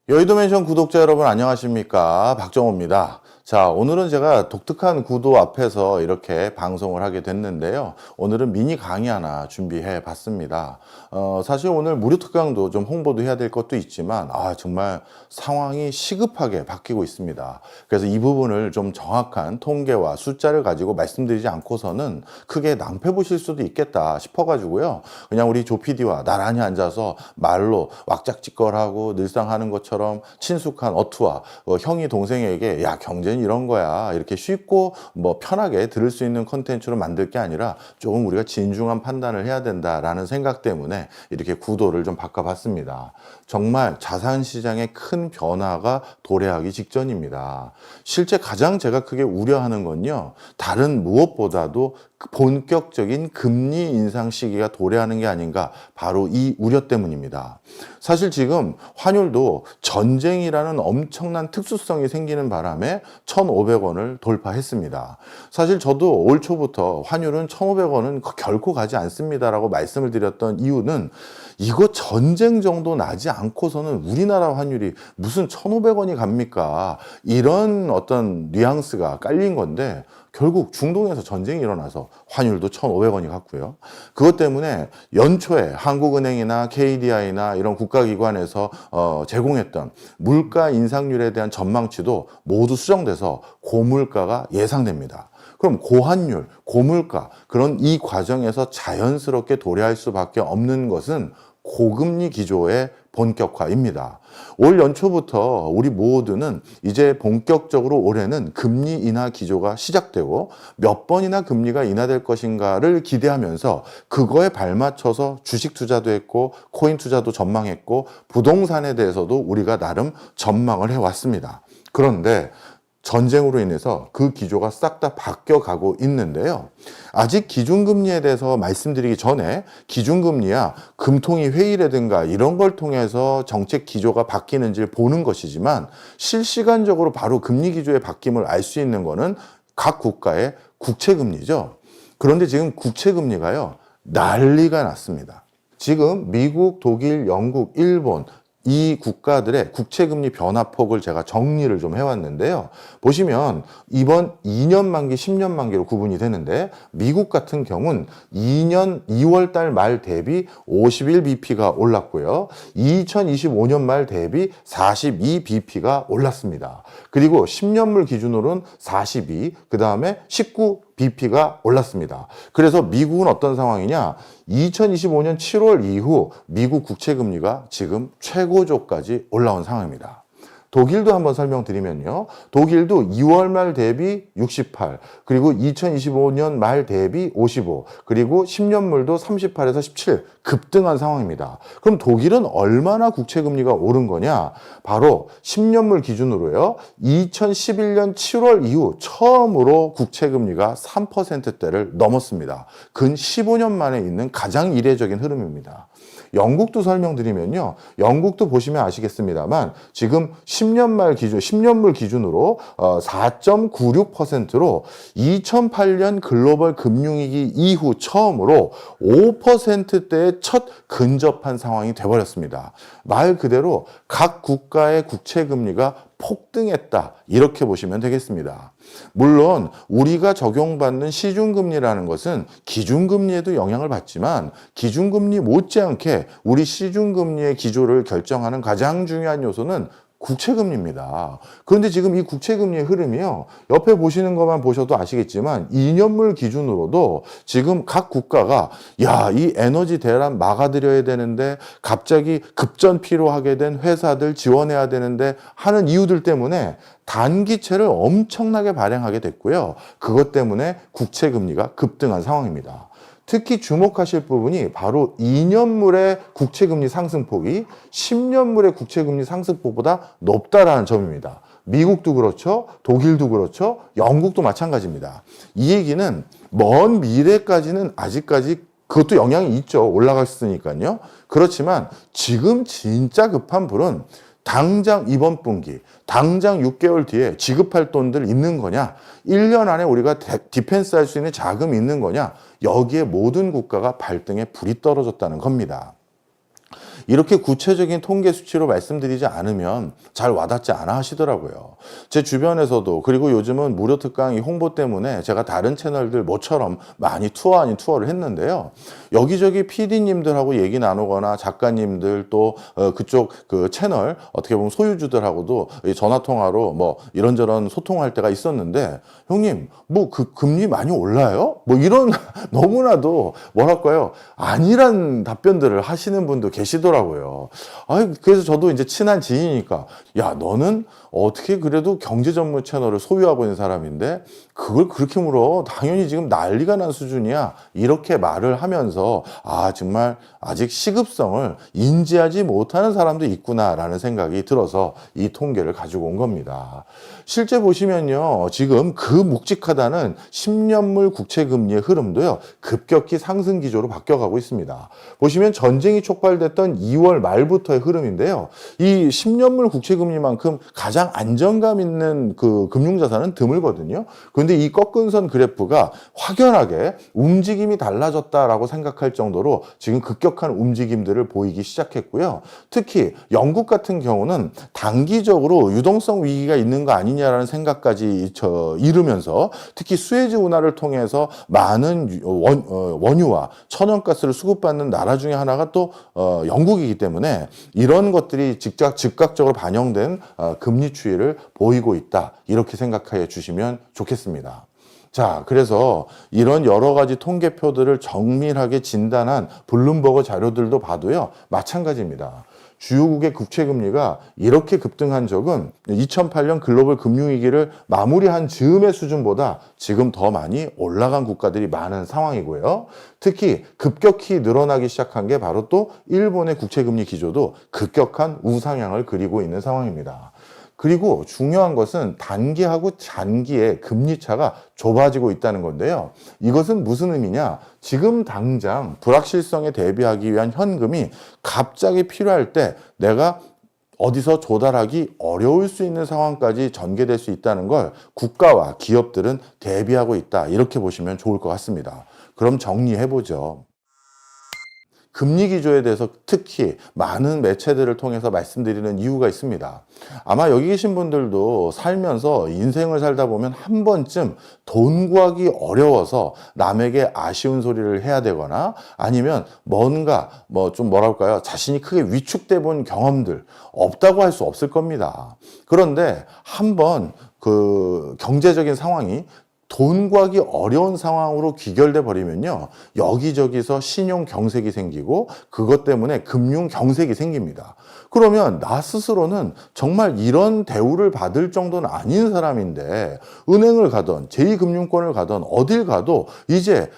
여의도맨션 구독자 여러분 안녕하십니까, 박정호입니다. 자, 오늘은 제가 독특한 구도 앞에서 이렇게 방송을 하게 됐는데요. 오늘은 미니 강의 하나 준비해 봤습니다. 사실 오늘 무료 특강도 좀 홍보도 해야 될 것도 있지만 정말 상황이 시급하게 바뀌고 있습니다. 그래서 이 부분을 좀 정확한 통계와 숫자를 가지고 말씀드리지 않고서는 크게 낭패 보실 수도 있겠다 싶어가지고요. 그냥 우리 조 PD와 나란히 앉아서 말로 왁작지껄하고 늘상 하는 것처럼 친숙한 어투와 형이 동생에게 야, 경제는 이런 거야, 이렇게 쉽고 편하게 들을 수 있는 컨텐츠로 만들 게 아니라 조금 우리가 진중한 판단을 해야 된다라는 생각 때문에 이렇게 구도를 좀 바꿔봤습니다. 정말 자산시장의 큰 변화가 도래하기 직전입니다. 실제 가장 제가 크게 우려하는 건요, 다른 무엇보다도 본격적인 금리 인상 시기가 도래하는 게 아닌가, 바로 이 우려 때문입니다. 사실 지금 환율도 전쟁이라는 엄청난 특수성이 생기는 바람에 1,500원을 돌파했습니다. 사실 저도 올 초부터 환율은 1,500원은 결코 가지 않습니다라고 말씀을 드렸던 이유는 이거 전쟁 정도 나지 않고서는 우리나라 환율이 무슨 1,500원이 갑니까? 이런 어떤 뉘앙스가 깔린 건데 결국 중동에서 전쟁이 일어나서 환율도 1,500원이 갔고요. 그것 때문에 연초에 한국은행이나 KDI나 이런 국가기관에서 제공했던 물가 인상률에 대한 전망치도 모두 수정돼서 고물가가 예상됩니다. 그럼 고환율, 고물가, 그런 이 과정에서 자연스럽게 도래할 수밖에 없는 것은 고금리 기조의 본격화입니다. 올 연초부터 우리 모두는 이제 본격적으로 올해는 금리 인하 기조가 시작되고 몇 번이나 금리가 인하될 것인가를 기대하면서 그거에 발맞춰서 주식 투자도 했고 코인 투자도 전망했고 부동산에 대해서도 우리가 나름 전망을 해왔습니다. 그런데 전쟁으로 인해서 그 기조가 싹 다 바뀌어가고 있는데요. 아직 기준금리에 대해서 말씀드리기 전에 기준금리야 금통위 회의라든가 이런 걸 통해서 정책 기조가 바뀌는지를 보는 것이지만 실시간적으로 바로 금리 기조의 바뀜을 알 수 있는 거는 각 국가의 국채금리죠. 그런데 지금 국채금리가요, 난리가 났습니다. 지금 미국, 독일, 영국, 일본 이 국가들의 국채금리 변화폭을 제가 정리를 좀 해왔는데요. 보시면 이번 2년 만기, 10년 만기로 구분이 되는데 미국 같은 경우는 2년 2월 달 말 대비 51bp가 올랐고요. 2025년 말 대비 42bp가 올랐습니다. 그리고 10년물 기준으로는 42, 그 다음에 19bp가 올랐습니다. 그래서 미국은 어떤 상황이냐? 2025년 7월 이후 미국 국채금리가 지금 최고조까지 올라온 상황입니다. 독일도 한번 설명드리면요. 독일도 2월 말 대비 68, 그리고 2025년 말 대비 55, 그리고 10년물도 38에서 17 급등한 상황입니다. 그럼 독일은 얼마나 국채금리가 오른 거냐? 바로 10년물 기준으로요. 2011년 7월 이후 처음으로 국채금리가 3%대를 넘었습니다. 근 15년 만에 있는 가장 이례적인 흐름입니다. 영국도 설명드리면요. 영국도 보시면 아시겠습니다만 지금 10년 말 기준, 10년물 기준으로 4.96%로 2008년 글로벌 금융위기 이후 처음으로 5%대에 첫 근접한 상황이 돼버렸습니다. 말 그대로 각 국가의 국채금리가 폭등했다, 이렇게 보시면 되겠습니다. 물론 우리가 적용받는 시중금리라는 것은 기준금리에도 영향을 받지만 기준금리 못지않게 우리 시중금리의 기조를 결정하는 가장 중요한 요소는 국채금리입니다. 그런데 지금 이 국채금리의 흐름이요, 옆에 보시는 것만 보셔도 아시겠지만 2년물 기준으로도 지금 각 국가가 이 에너지 대란 막아드려야 되는데 갑자기 급전 필요하게 된 회사들 지원해야 되는데 하는 이유들 때문에 단기채를 엄청나게 발행하게 됐고요. 그것 때문에 국채금리가 급등한 상황입니다. 특히 주목하실 부분이 바로 2년물의 국채금리 상승폭이 10년물의 국채금리 상승폭보다 높다라는 점입니다. 미국도 그렇죠. 독일도 그렇죠. 영국도 마찬가지입니다. 이 얘기는 먼 미래까지는 아직까지 그것도 영향이 있죠. 올라갔으니까요. 그렇지만 지금 진짜 급한 불은 당장 이번 분기, 당장 6개월 뒤에 지급할 돈들 있는 거냐? 1년 안에 우리가 디펜스 할 수 있는 자금이 있는 거냐? 여기에 모든 국가가 발등에 불이 떨어졌다는 겁니다. 이렇게 구체적인 통계 수치로 말씀드리지 않으면 잘 와닿지 않아 하시더라고요. 제 주변에서도, 그리고 요즘은 무료 특강 이 홍보 때문에 제가 다른 채널들 모처럼 많이 투어 아닌 투어를 했는데요. 여기저기 PD님들하고 얘기 나누거나 작가님들 또 그쪽 그 채널 어떻게 보면 소유주들하고도 전화 통화로 뭐 이런저런 소통할 때가 있었는데, 형님 뭐 그 금리 많이 올라요? 뭐 이런 너무나도 뭐랄까요, 아니란 답변들을 하시는 분도 계시더라고요. 그래서 저도 이제 친한 지인이니까, 야, 너는 어떻게 그래도 경제 전문 채널을 소유하고 있는 사람인데 그걸 그렇게 물어? 당연히 지금 난리가 난 수준이야. 이렇게 말을 하면서 정말 아직 시급성을 인지하지 못하는 사람도 있구나라는 생각이 들어서 이 통계를 가지고 온 겁니다. 실제 보시면요, 지금 그 묵직하다는 10년물 국채금리의 흐름도요, 급격히 상승 기조로 바뀌어가고 있습니다. 보시면 전쟁이 촉발됐던 2월 말부터의 흐름인데요, 이 10년물 국채금리만큼 가장 안정감 있는 그 금융자산은 드물거든요. 그런데 이 꺾은 선 그래프가 확연하게 움직임이 달라졌다라고 생각할 정도로 지금 급격한 움직임들을 보이기 시작했고요. 특히 영국 같은 경우는 단기적으로 유동성 위기가 있는 거 아니냐라는 생각까지 이르면서, 특히 수에즈 운하를 통해서 많은 원유와 천연가스를 수급받는 나라 중에 하나가 또 영국이기 때문에 이런 것들이 즉각적으로 반영된 금리 추이를 보이고 있다, 이렇게 생각해 주시면 좋겠습니다. 자, 그래서 이런 여러 가지 통계표들을 정밀하게 진단한 블룸버그 자료들도 봐도요, 마찬가지입니다. 주요국의 국채금리가 이렇게 급등한 적은 2008년 글로벌 금융위기를 마무리한 즈음의 수준보다 지금 더 많이 올라간 국가들이 많은 상황이고요. 특히 급격히 늘어나기 시작한 게 바로 또 일본의 국채금리 기조도 급격한 우상향을 그리고 있는 상황입니다. 그리고 중요한 것은 단기하고 장기의 금리 차가 좁아지고 있다는 건데요. 이것은 무슨 의미냐? 지금 당장 불확실성에 대비하기 위한 현금이 갑자기 필요할 때 내가 어디서 조달하기 어려울 수 있는 상황까지 전개될 수 있다는 걸 국가와 기업들은 대비하고 있다, 이렇게 보시면 좋을 것 같습니다. 그럼 정리해보죠. 금리 기조에 대해서 특히 많은 매체들을 통해서 말씀드리는 이유가 있습니다. 아마 여기 계신 분들도 살면서 인생을 살다 보면 한 번쯤 돈 구하기 어려워서 남에게 아쉬운 소리를 해야 되거나, 아니면 뭔가 좀 뭐랄까요, 자신이 크게 위축돼 본 경험들 없다고 할 수 없을 겁니다. 그런데 한번 그 경제적인 상황이 돈 구하기 어려운 상황으로 귀결돼 버리면요, 여기저기서 신용 경색이 생기고 그것 때문에 금융 경색이 생깁니다. 그러면 나 스스로는 정말 이런 대우를 받을 정도는 아닌 사람인데 은행을 가던 제2금융권을 가던 어딜 가도 이제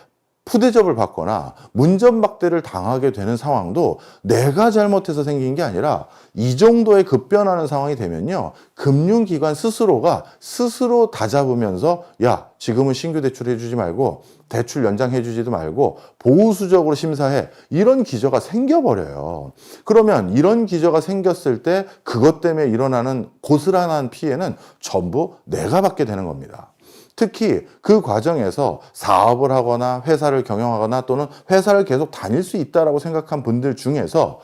푸대접을 받거나 문전박대를 당하게 되는 상황도 내가 잘못해서 생긴 게 아니라 이 정도의 급변하는 상황이 되면요, 금융기관 스스로가 스스로 다잡으면서, 야, 지금은 신규 대출 해주지 말고 대출 연장해주지도 말고 보수적으로 심사해, 이런 기저가 생겨버려요. 그러면 이런 기저가 생겼을 때 그것 때문에 일어나는 고스란한 피해는 전부 내가 받게 되는 겁니다. 특히 그 과정에서 사업을 하거나 회사를 경영하거나 또는 회사를 계속 다닐 수 있다라고 생각한 분들 중에서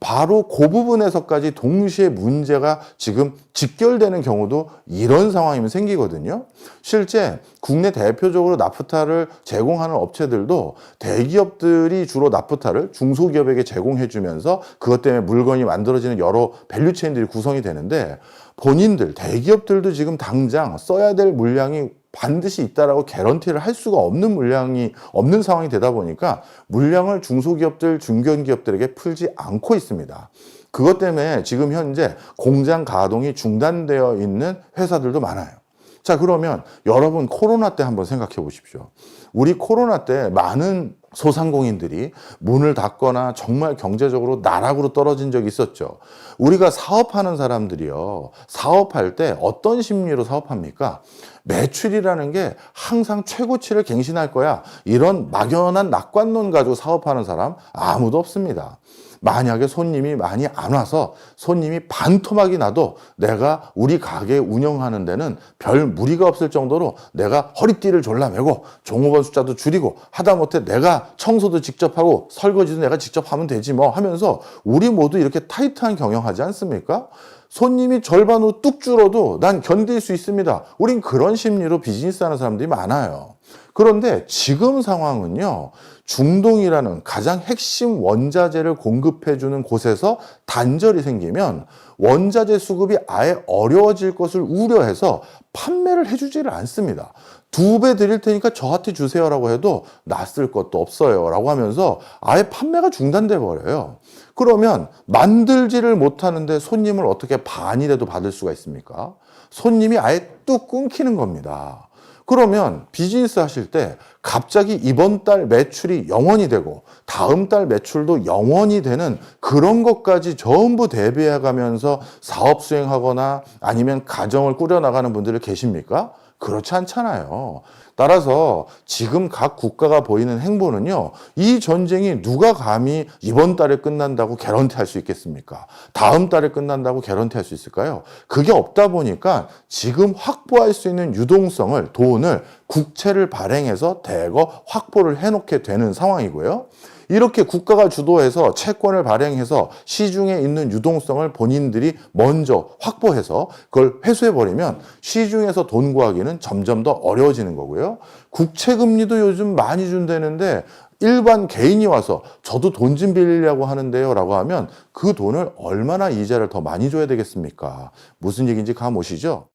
바로 그 부분에서까지 동시에 문제가 지금 직결되는 경우도 이런 상황이면 생기거든요. 실제 국내 대표적으로 나프타를 제공하는 업체들도 대기업들이 주로 나프타를 중소기업에게 제공해 주면서 그것 때문에 물건이 만들어지는 여러 밸류체인들이 구성이 되는데, 본인들 대기업들도 지금 당장 써야 될 물량이 반드시 있다라고 개런티를 할 수가 없는 물량이 없는 상황이 되다 보니까 물량을 중소기업들, 중견기업들에게 풀지 않고 있습니다. 그것 때문에 지금 현재 공장 가동이 중단되어 있는 회사들도 많아요. 자, 그러면 여러분 코로나 때 한번 생각해 보십시오. 우리 코로나 때 많은 소상공인들이 문을 닫거나 정말 경제적으로 나락으로 떨어진 적이 있었죠. 우리가 사업하는 사람들이요, 사업할 때 어떤 심리로 사업합니까? 매출이라는 게 항상 최고치를 갱신할 거야, 이런 막연한 낙관론 가지고 사업하는 사람 아무도 없습니다. 만약에 손님이 많이 안 와서 손님이 반토막이 나도 내가 우리 가게 운영하는 데는 별 무리가 없을 정도로 내가 허리띠를 졸라매고 종업원 숫자도 줄이고 하다못해 내가 청소도 직접 하고 설거지도 내가 직접 하면 되지 뭐 하면서 우리 모두 이렇게 타이트한 경영하지 않습니까? 손님이 절반으로 뚝 줄어도 난 견딜 수 있습니다. 우린 그런 심리로 비즈니스 하는 사람들이 많아요. 그런데 지금 상황은요, 중동이라는 가장 핵심 원자재를 공급해주는 곳에서 단절이 생기면 원자재 수급이 아예 어려워질 것을 우려해서 판매를 해주지를 않습니다. 2배 드릴 테니까 저한테 주세요라고 해도 낯설 것도 없어요 라고 하면서 아예 판매가 중단돼 버려요. 그러면 만들지를 못하는데 손님을 어떻게 반이라도 받을 수가 있습니까? 손님이 아예 뚝 끊기는 겁니다. 그러면 비즈니스 하실 때 갑자기 이번 달 매출이 0원이 되고 다음 달 매출도 0원이 되는 그런 것까지 전부 대비해 가면서 사업 수행하거나 아니면 가정을 꾸려나가는 분들이 계십니까? 그렇지 않잖아요. 따라서 지금 각 국가가 보이는 행보는요, 이 전쟁이 누가 감히 이번 달에 끝난다고 개런티할 수 있겠습니까? 다음 달에 끝난다고 개런티할 수 있을까요? 그게 없다 보니까 지금 확보할 수 있는 유동성을, 돈을, 국채를 발행해서 대거 확보를 해놓게 되는 상황이고요. 이렇게 국가가 주도해서 채권을 발행해서 시중에 있는 유동성을 본인들이 먼저 확보해서 그걸 회수해버리면 시중에서 돈 구하기는 점점 더 어려워지는 거고요. 국채 금리도 요즘 많이 준다는데 일반 개인이 와서 저도 돈 좀 빌리려고 하는데요 라고 하면 그 돈을 얼마나 이자를 더 많이 줘야 되겠습니까? 무슨 얘기인지 감 오시죠?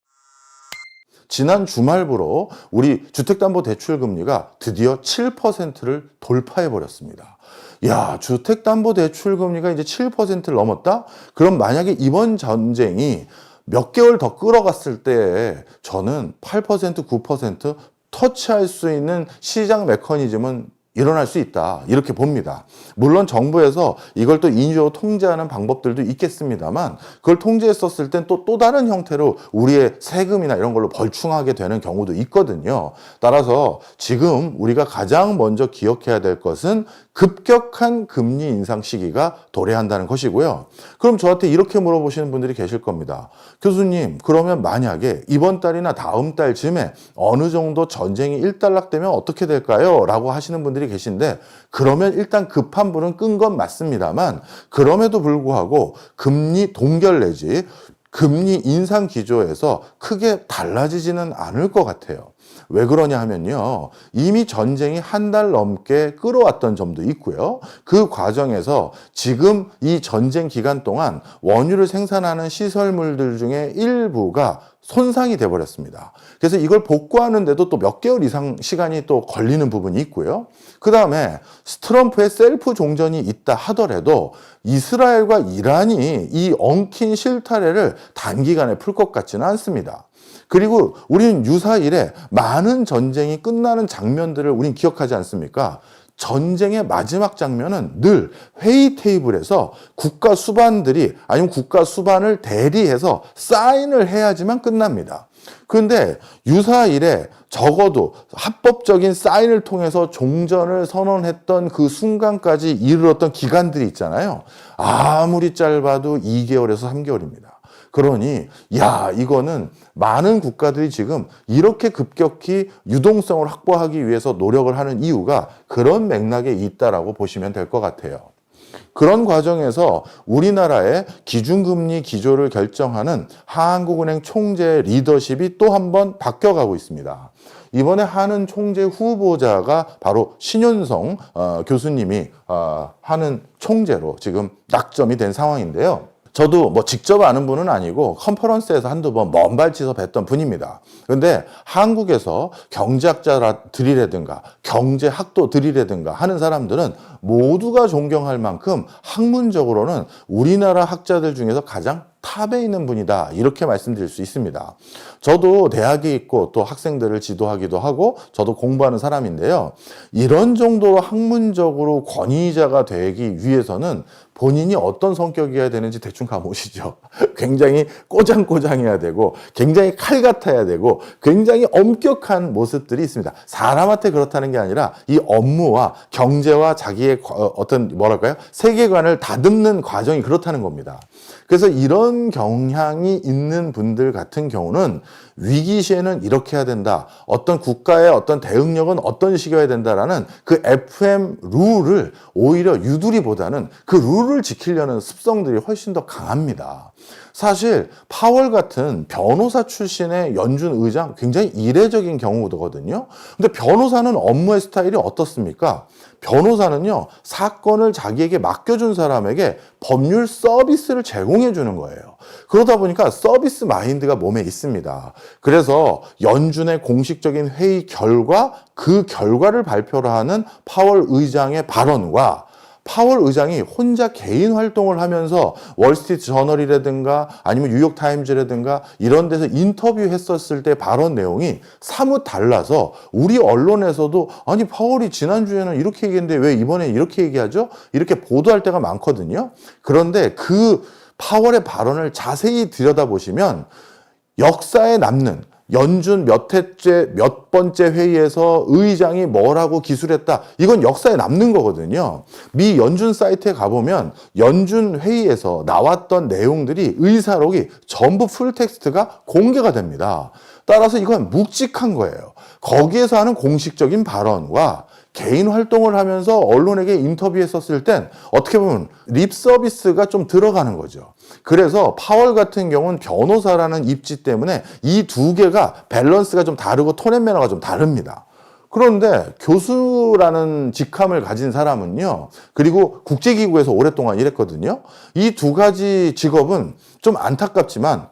지난 주말부로 우리 주택담보대출금리가 드디어 7%를 돌파해버렸습니다. 야, 주택담보대출금리가 이제 7%를 넘었다? 그럼 만약에 이번 전쟁이 몇 개월 더 끌어갔을 때 저는 8%, 9% 터치할 수 있는 시장 메커니즘은 일어날 수 있다. 이렇게 봅니다. 물론 정부에서 이걸 또 인위적으로 통제하는 방법들도 있겠습니다만 그걸 통제했었을 땐 또 다른 형태로 우리의 세금이나 이런 걸로 벌충하게 되는 경우도 있거든요. 따라서 지금 우리가 가장 먼저 기억해야 될 것은 급격한 금리 인상 시기가 도래한다는 것이고요. 그럼 저한테 이렇게 물어보시는 분들이 계실 겁니다. 교수님, 그러면 만약에 이번 달이나 다음 달쯤에 어느 정도 전쟁이 일단락되면 어떻게 될까요? 라고 하시는 분들이 계신데 그러면 일단 급한 불은 끈 건 맞습니다만 그럼에도 불구하고 금리 동결 내지 금리 인상 기조에서 크게 달라지지는 않을 것 같아요. 왜 그러냐 하면요. 이미 전쟁이 한 달 넘게 끌어왔던 점도 있고요. 그 과정에서 지금 이 전쟁 기간 동안 원유를 생산하는 시설물들 중에 일부가 손상이 돼버렸습니다. 그래서 이걸 복구하는데도 또 몇 개월 이상 시간이 또 걸리는 부분이 있고요. 그 다음에 트럼프의 셀프 종전이 있다 하더라도 이스라엘과 이란이 이 엉킨 실타래를 단기간에 풀 것 같지는 않습니다. 그리고 우리는 유사일에 많은 전쟁이 끝나는 장면들을 우린 기억하지 않습니까? 전쟁의 마지막 장면은 늘 회의 테이블에서 국가 수반들이 아니면 국가 수반을 대리해서 사인을 해야지만 끝납니다. 그런데 유사일에 적어도 합법적인 사인을 통해서 종전을 선언했던 그 순간까지 이르렀던 기간들이 있잖아요. 아무리 짧아도 2개월에서 3개월입니다. 그러니 이거는 많은 국가들이 지금 이렇게 급격히 유동성을 확보하기 위해서 노력을 하는 이유가 그런 맥락에 있다라고 보시면 될 것 같아요. 그런 과정에서 우리나라의 기준금리 기조를 결정하는 한국은행 총재 리더십이 또 한 번 바뀌어가고 있습니다. 이번에 하는 총재 후보자가 바로 신윤성 교수님이 하는 총재로 지금 낙점이 된 상황인데요. 저도 뭐 직접 아는 분은 아니고 컨퍼런스에서 한두 번 먼 발치서 뵀던 분입니다. 그런데 한국에서 경제학자들이라든가 경제학도들이라든가 하는 사람들은 모두가 존경할 만큼 학문적으로는 우리나라 학자들 중에서 가장 탑에 있는 분이다, 이렇게 말씀드릴 수 있습니다. 저도 대학에 있고 또 학생들을 지도하기도 하고 저도 공부하는 사람인데요. 이런 정도로 학문적으로 권위자가 되기 위해서는 본인이 어떤 성격이어야 되는지 대충 감오시죠. 굉장히 꼬장꼬장해야 되고 굉장히 칼 같아야 되고 굉장히 엄격한 모습들이 있습니다. 사람한테 그렇다는 게 아니라 이 업무와 경제와 자기의 어떤 뭐랄까요? 세계관을 다듬는 과정이 그렇다는 겁니다. 그래서 이런 경향이 있는 분들 같은 경우는 위기 시에는 이렇게 해야 된다, 어떤 국가의 어떤 대응력은 어떤 식이어야 된다라는 그 FM 룰을 오히려 유두리보다는 그 룰을 지키려는 습성들이 훨씬 더 강합니다. 사실 파월 같은 변호사 출신의 연준 의장 굉장히 이례적인 경우거든요. 근데 변호사는 업무의 스타일이 어떻습니까? 변호사는요, 사건을 자기에게 맡겨준 사람에게 법률 서비스를 제공해 주는 거예요. 그러다 보니까 서비스 마인드가 몸에 있습니다. 그래서 연준의 공식적인 회의 결과, 그 결과를 발표를 하는 파월 의장의 발언과 파월 의장이 혼자 개인 활동을 하면서 월스트리트 저널이라든가 아니면 뉴욕타임즈라든가 이런 데서 인터뷰했었을 때 발언 내용이 사뭇 달라서 우리 언론에서도 아니 파월이 지난주에는 이렇게 얘기했는데 왜 이번에 이렇게 얘기하죠? 이렇게 보도할 때가 많거든요. 그런데 그 파월의 발언을 자세히 들여다보시면 역사에 남는 연준 몇 회째, 몇 번째 회의에서 의장이 뭐라고 기술했다, 이건 역사에 남는 거거든요. 미 연준 사이트에 가보면 연준 회의에서 나왔던 내용들이, 의사록이 전부 풀텍스트가 공개가 됩니다. 따라서 이건 묵직한 거예요. 거기에서 하는 공식적인 발언과 개인 활동을 하면서 언론에게 인터뷰했었을 땐 어떻게 보면 립 서비스가 좀 들어가는 거죠. 그래서 파월 같은 경우는 변호사라는 입지 때문에 이 두 개가 밸런스가 좀 다르고 톤 앤 매너가 좀 다릅니다. 그런데 교수라는 직함을 가진 사람은요, 그리고 국제기구에서 오랫동안 일했거든요. 이 두 가지 직업은 좀 안타깝지만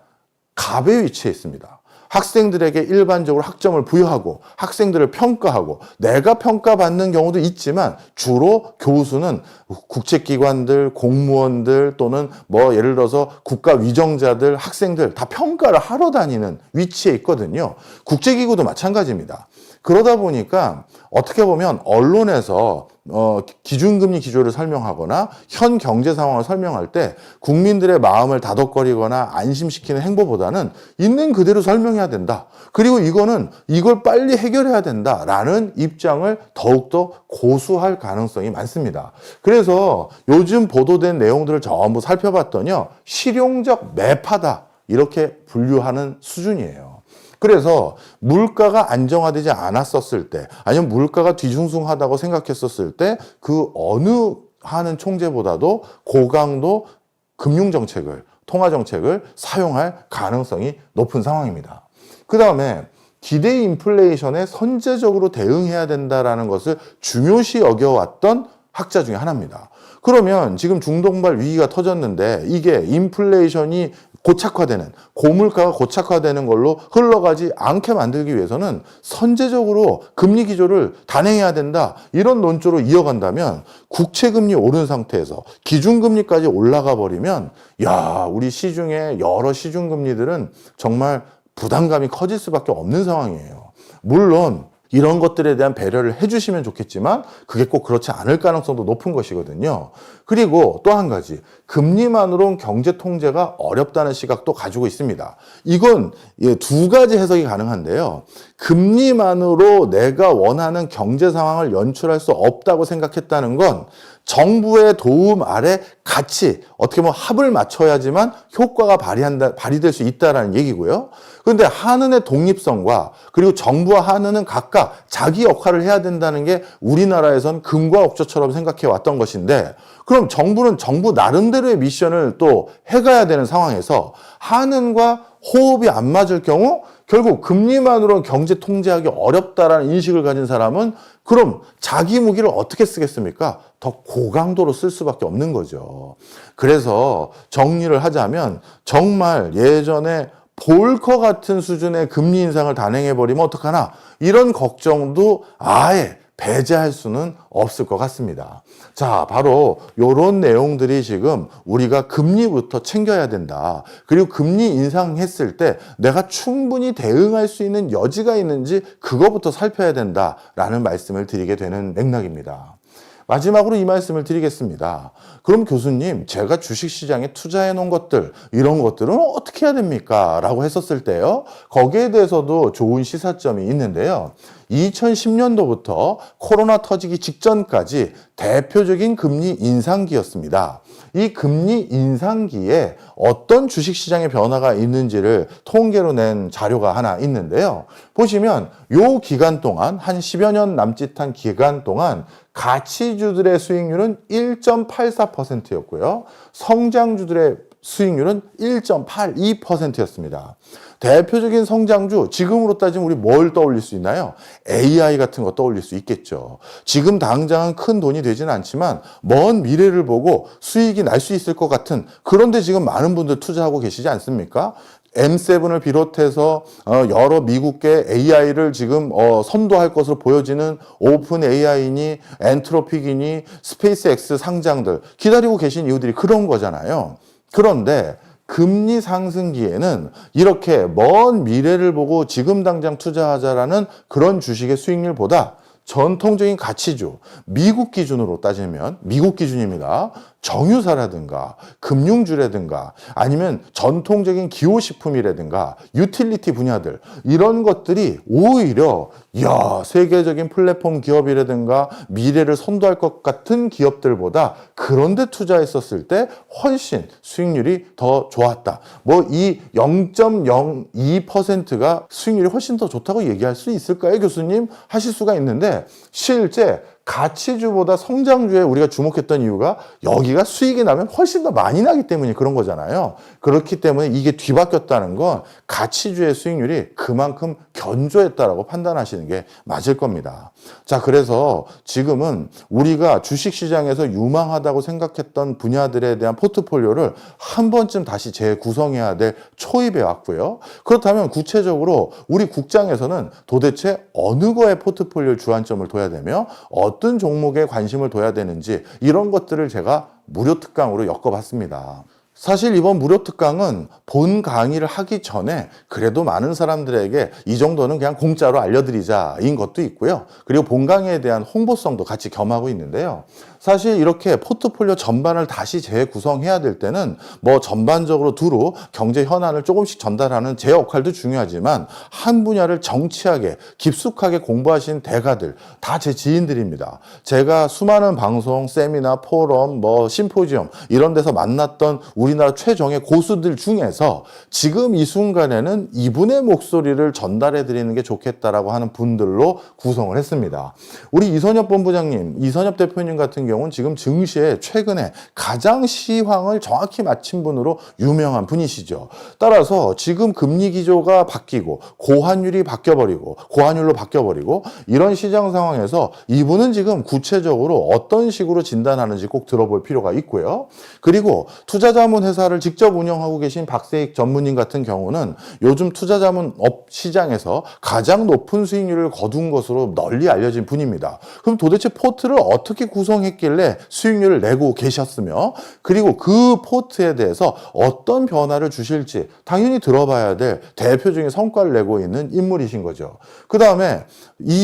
갑의 위치에 있습니다. 학생들에게 일반적으로 학점을 부여하고 학생들을 평가하고 내가 평가받는 경우도 있지만 주로 교수는 국책기관들, 공무원들 또는 뭐 예를 들어서 국가 위정자들, 학생들 다 평가를 하러 다니는 위치에 있거든요. 국제기구도 마찬가지입니다. 그러다 보니까 어떻게 보면 언론에서 기준금리 기조를 설명하거나 현 경제 상황을 설명할 때 국민들의 마음을 다독거리거나 안심시키는 행보보다는 있는 그대로 설명해야 된다. 그리고 이걸 빨리 해결해야 된다라는 입장을 더욱더 고수할 가능성이 많습니다. 그래서 요즘 보도된 내용들을 전부 살펴봤더니요, 실용적 매파다, 이렇게 분류하는 수준이에요. 그래서 물가가 안정화되지 않았었을 때, 아니면 물가가 뒤숭숭하다고 생각했었을 때 그 어느 하는 총재보다도 고강도 금융정책을, 통화정책을 사용할 가능성이 높은 상황입니다. 그 다음에 기대 인플레이션에 선제적으로 대응해야 된다는 것을 중요시 여겨왔던 학자 중에 하나입니다. 그러면 지금 중동발 위기가 터졌는데 이게 인플레이션이 고착화되는, 고물가가 고착화되는 걸로 흘러가지 않게 만들기 위해서는 선제적으로 금리 기조를 단행해야 된다, 이런 논조로 이어간다면 국채금리 오른 상태에서 기준금리까지 올라가 버리면 우리 시중에 여러 시중금리들은 정말 부담감이 커질 수밖에 없는 상황이에요. 물론 이런 것들에 대한 배려를 해주시면 좋겠지만 그게 꼭 그렇지 않을 가능성도 높은 것이거든요. 그리고 또 한 가지, 금리만으로는 경제 통제가 어렵다는 시각도 가지고 있습니다. 이건 두 가지 해석이 가능한데요. 금리만으로 내가 원하는 경제 상황을 연출할 수 없다고 생각했다는 건 정부의 도움 아래 같이 어떻게 보면 합을 맞춰야지만 효과가 발휘될 수 있다는 얘기고요. 그런데 한은의 독립성과 그리고 정부와 한은은 각각 자기 역할을 해야 된다는 게 우리나라에선 금과 옥조처럼 생각해 왔던 것인데, 그럼 정부는 정부 나름대로의 미션을 또 해가야 되는 상황에서 한은과 호흡이 안 맞을 경우 결국 금리만으로는 경제 통제하기 어렵다라는 인식을 가진 사람은 그럼 자기 무기를 어떻게 쓰겠습니까? 더 고강도로 쓸 수밖에 없는 거죠. 그래서 정리를 하자면 정말 예전에 볼커 같은 수준의 금리 인상을 단행해버리면 어떡하나, 이런 걱정도 아예 배제할 수는 없을 것 같습니다. 자, 바로 이런 내용들이 지금 우리가 금리부터 챙겨야 된다. 그리고 금리 인상했을 때 내가 충분히 대응할 수 있는 여지가 있는지 그거부터 살펴야 된다라는 말씀을 드리게 되는 맥락입니다. 마지막으로 이 말씀을 드리겠습니다. 그럼 교수님, 제가 주식시장에 투자해 놓은 것들, 이런 것들은 어떻게 해야 됩니까? 라고 했었을 때요. 거기에 대해서도 좋은 시사점이 있는데요. 2010년도부터 코로나 터지기 직전까지 대표적인 금리 인상기였습니다. 이 금리 인상기에 어떤 주식시장의 변화가 있는지를 통계로 낸 자료가 하나 있는데요. 보시면 이 기간 동안 한 10여 년 남짓한 기간 동안 가치주들의 수익률은 1.84%였고요. 성장주들의 수익률은 1.82%였습니다. 대표적인 성장주, 지금으로 따지면 우리 뭘 떠올릴 수 있나요? AI 같은 거 떠올릴 수 있겠죠. 지금 당장은 큰 돈이 되지는 않지만 먼 미래를 보고 수익이 날 수 있을 것 같은, 그런데 지금 많은 분들 투자하고 계시지 않습니까? M7을 비롯해서 여러 미국계 AI를 지금 선도할 것으로 보여지는 오픈 AI니 엔트로픽이니 스페이스X 상장들 기다리고 계신 이유들이 그런 거잖아요. 그런데 금리 상승기에는 이렇게 먼 미래를 보고 지금 당장 투자하자라는 그런 주식의 수익률보다 전통적인 가치주, 미국 기준으로 따지면 미국 기준입니다. 정유사라든가 금융주라든가 아니면 전통적인 기호식품이라든가 유틸리티 분야들, 이런 것들이 오히려 세계적인 플랫폼 기업이라든가 미래를 선도할 것 같은 기업들보다 그런 데 투자했었을 때 훨씬 수익률이 더 좋았다. 이 0.02%가 수익률이 훨씬 더 좋다고 얘기할 수 있을까요, 교수님? 하실 수가 있는데, 실제 가치주보다 성장주에 우리가 주목했던 이유가 여기가 수익이 나면 훨씬 더 많이 나기 때문에 그런 거잖아요. 그렇기 때문에 이게 뒤바뀌었다는 건 가치주의 수익률이 그만큼 견조했다라고 판단하시는 게 맞을 겁니다. 자, 그래서 지금은 우리가 주식시장에서 유망하다고 생각했던 분야들에 대한 포트폴리오를 한 번쯤 다시 재구성해야 될 초입에 왔고요. 그렇다면 구체적으로 우리 국장에서는 도대체 어느 거에 포트폴리오 주안점을 둬야 되며 어떤 종목에 관심을 둬야 되는지, 이런 것들을 제가 무료 특강으로 엮어봤습니다. 사실 이번 무료 특강은 본 강의를 하기 전에 그래도 많은 사람들에게 이 정도는 그냥 공짜로 알려드리자인 것도 있고요. 그리고 본 강의에 대한 홍보성도 같이 겸하고 있는데요. 사실 이렇게 포트폴리오 전반을 다시 재구성해야 될 때는 전반적으로 두루 경제 현안을 조금씩 전달하는 제 역할도 중요하지만, 한 분야를 정치하게 깊숙하게 공부하신 대가들 다 제 지인들입니다. 제가 수많은 방송, 세미나, 포럼, 심포지엄 이런 데서 만났던 우리나라 최정예 고수들 중에서 지금 이 순간에는 이분의 목소리를 전달해 드리는 게 좋겠다라고 하는 분들로 구성을 했습니다. 우리 이선엽 본부장님, 이선엽 대표님 같은 경우는 지금 증시에 최근에 가장 시황을 정확히 맞힌 분으로 유명한 분이시죠. 따라서 지금 금리 기조가 바뀌고 고환율로 바뀌어버리고 이런 시장 상황에서 이분은 지금 구체적으로 어떤 식으로 진단하는지 꼭 들어볼 필요가 있고요. 그리고 투자자문 회사를 직접 운영하고 계신 박세익 전무님 같은 경우는 요즘 투자자문업 시장에서 가장 높은 수익률을 거둔 것으로 널리 알려진 분입니다. 그럼 도대체 포트를 어떻게 구성했길래 수익률을 내고 계셨으며, 그리고 그 포트에 대해서 어떤 변화를 주실지 당연히 들어봐야 될 대표적인 성과를 내고 있는 인물이신 거죠. 그 다음에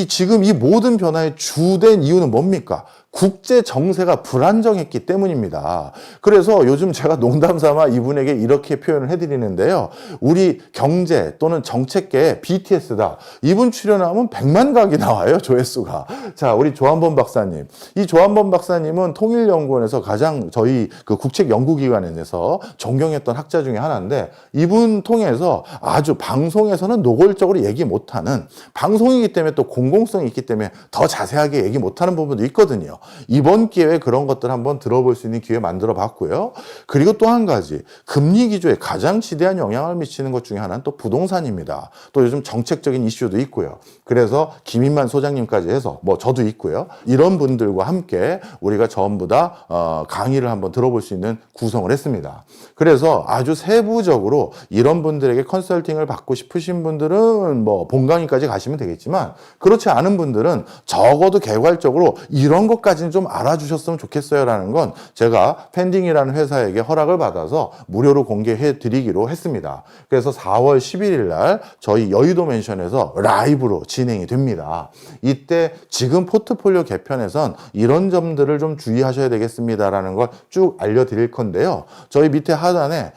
지금 이 모든 변화의 주된 이유는 뭡니까? 국제 정세가 불안정했기 때문입니다. 그래서 요즘 제가 농담 삼아 이분에게 이렇게 표현을 해드리는데요. 우리 경제 또는 정책계의 BTS다. 이분 출연하면 100만 각이 나와요, 조회수가. 자, 우리 조한범 박사님. 이 조한범 박사님은 통일연구원에서 가장 저희 그 국책연구기관에서 존경했던 학자 중에 하나인데, 이분 통해서 아주 방송에서는 노골적으로 얘기 못하는, 방송이기 때문에 또 공공성이 있기 때문에 더 자세하게 얘기 못하는 부분도 있거든요. 있거든요. 이번 기회에 그런 것들 한번 들어볼 수 있는 기회 만들어 봤고요. 그리고 또 한 가지, 금리 기조에 가장 지대한 영향을 미치는 것 중에 하나는 또 부동산입니다. 또 요즘 정책적인 이슈도 있고요. 그래서 김인만 소장님까지 해서 뭐 저도 있고요. 이런 분들과 함께 우리가 전부 다 강의를 한번 들어볼 수 있는 구성을 했습니다. 그래서 아주 세부적으로 이런 분들에게 컨설팅을 받고 싶으신 분들은 뭐 본강의까지 가시면 되겠지만, 그렇지 않은 분들은 적어도 개괄적으로 이런 것까지는 좀 알아주셨으면 좋겠어요 라는 건 제가 펜딩이라는 회사에게 허락을 받아서 무료로 공개해 드리기로 했습니다. 그래서 4월 11일 날 저희 여의도 맨션에서 라이브로 진행이 됩니다. 이때 지금 포트폴리오 개편에선 이런 점들을 좀 주의하셔야 되겠습니다라는 걸 쭉 알려드릴 건데요. 저희 밑에 하단에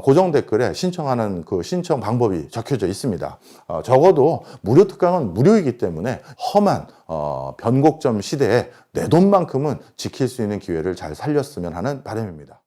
고정 댓글에 신청하는 그 신청 방법이 적혀져 있습니다. 적어도 무료 특강은 무료이기 때문에 험한 변곡점 시대에 내 돈만큼은 지킬 수 있는 기회를 잘 살렸으면 하는 바람입니다.